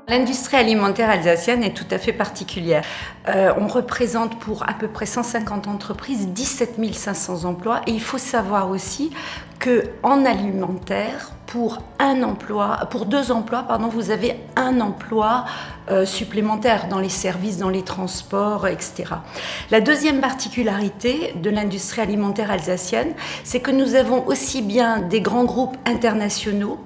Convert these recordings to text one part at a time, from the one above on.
L'industrie alimentaire alsacienne est tout à fait particulière. On représente pour à peu près 150 entreprises 17 500 emplois et il faut savoir aussi qu'en alimentaire, pour deux emplois, vous avez un emploi supplémentaire dans les services, dans les transports, etc. La deuxième particularité de l'industrie alimentaire alsacienne, c'est que nous avons aussi bien des grands groupes internationaux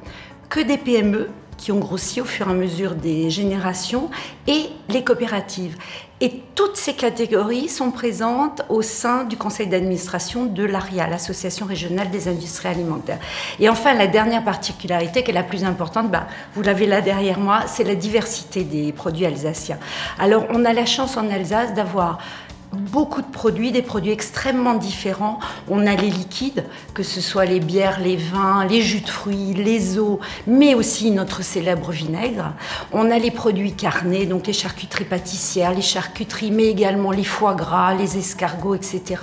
que des PME qui ont grossi au fur et à mesure des générations, et les coopératives. Et toutes ces catégories sont présentes au sein du conseil d'administration de l'ARIA, l'Association régionale des industries alimentaires. Et enfin, la dernière particularité, qui est la plus importante, vous l'avez là derrière moi, c'est la diversité des produits alsaciens. Alors, on a la chance en Alsace d'avoir beaucoup de produits, des produits extrêmement différents. On a les liquides, que ce soit les bières, les vins, les jus de fruits, les eaux, mais aussi notre célèbre vinaigre. On a les produits carnés, donc les charcuteries pâtissières, les charcuteries, mais également les foie gras, les escargots, etc.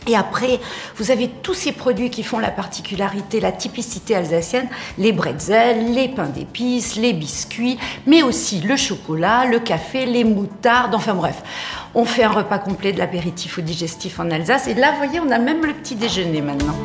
Et après, vous avez tous ces produits qui font la particularité, la typicité alsacienne, les bretzels, les pains d'épices, les biscuits, mais aussi le chocolat, le café, les moutardes, enfin bref. On fait un repas complet de l'apéritif au digestif en Alsace. Et là, vous voyez, on a même le petit déjeuner maintenant.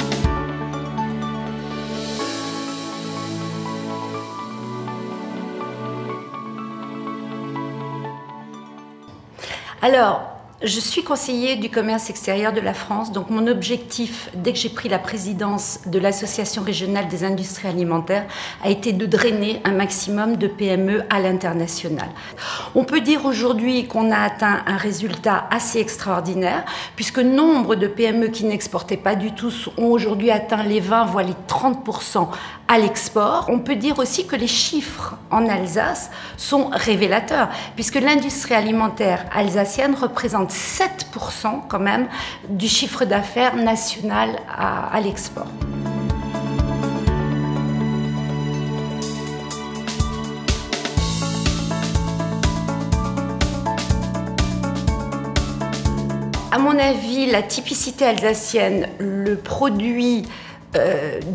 Alors, je suis conseillère du commerce extérieur de la France, donc mon objectif, dès que j'ai pris la présidence de l'Association régionale des industries alimentaires, a été de drainer un maximum de PME à l'international. On peut dire aujourd'hui qu'on a atteint un résultat assez extraordinaire, puisque nombre de PME qui n'exportaient pas du tout ont aujourd'hui atteint les 20, voire les 30% à l'export. On peut dire aussi que les chiffres en Alsace sont révélateurs, puisque l'industrie alimentaire alsacienne représente 7% quand même du chiffre d'affaires national à l'export. À mon avis, la typicité alsacienne, le produit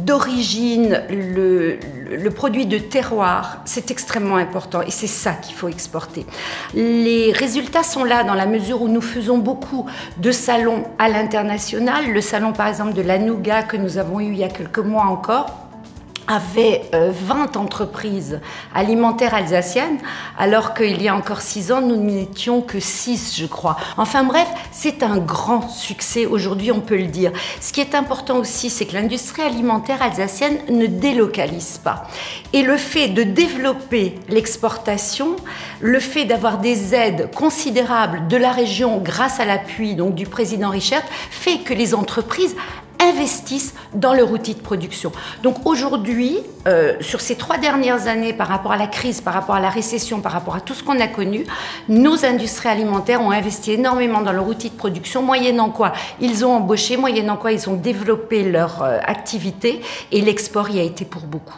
d'origine, le produit de terroir, c'est extrêmement important et c'est ça qu'il faut exporter. Les résultats sont là dans la mesure où nous faisons beaucoup de salons à l'international. Le salon par exemple de la Nougat que nous avons eu il y a quelques mois encore avait 20 entreprises alimentaires alsaciennes, alors qu'il y a encore 6 ans, nous n'étions que 6, je crois. Enfin bref, c'est un grand succès aujourd'hui, on peut le dire. Ce qui est important aussi, c'est que l'industrie alimentaire alsacienne ne délocalise pas. Et le fait de développer l'exportation, le fait d'avoir des aides considérables de la région grâce à l'appui donc du président Richert, fait que les entreprises investissent dans leur outil de production. Donc aujourd'hui, sur ces 3 dernières années, par rapport à la crise, par rapport à la récession, par rapport à tout ce qu'on a connu, nos industries alimentaires ont investi énormément dans leur outil de production, moyennant quoi ils ont embauché, moyennant quoi ils ont développé leur activité et l'export y a été pour beaucoup.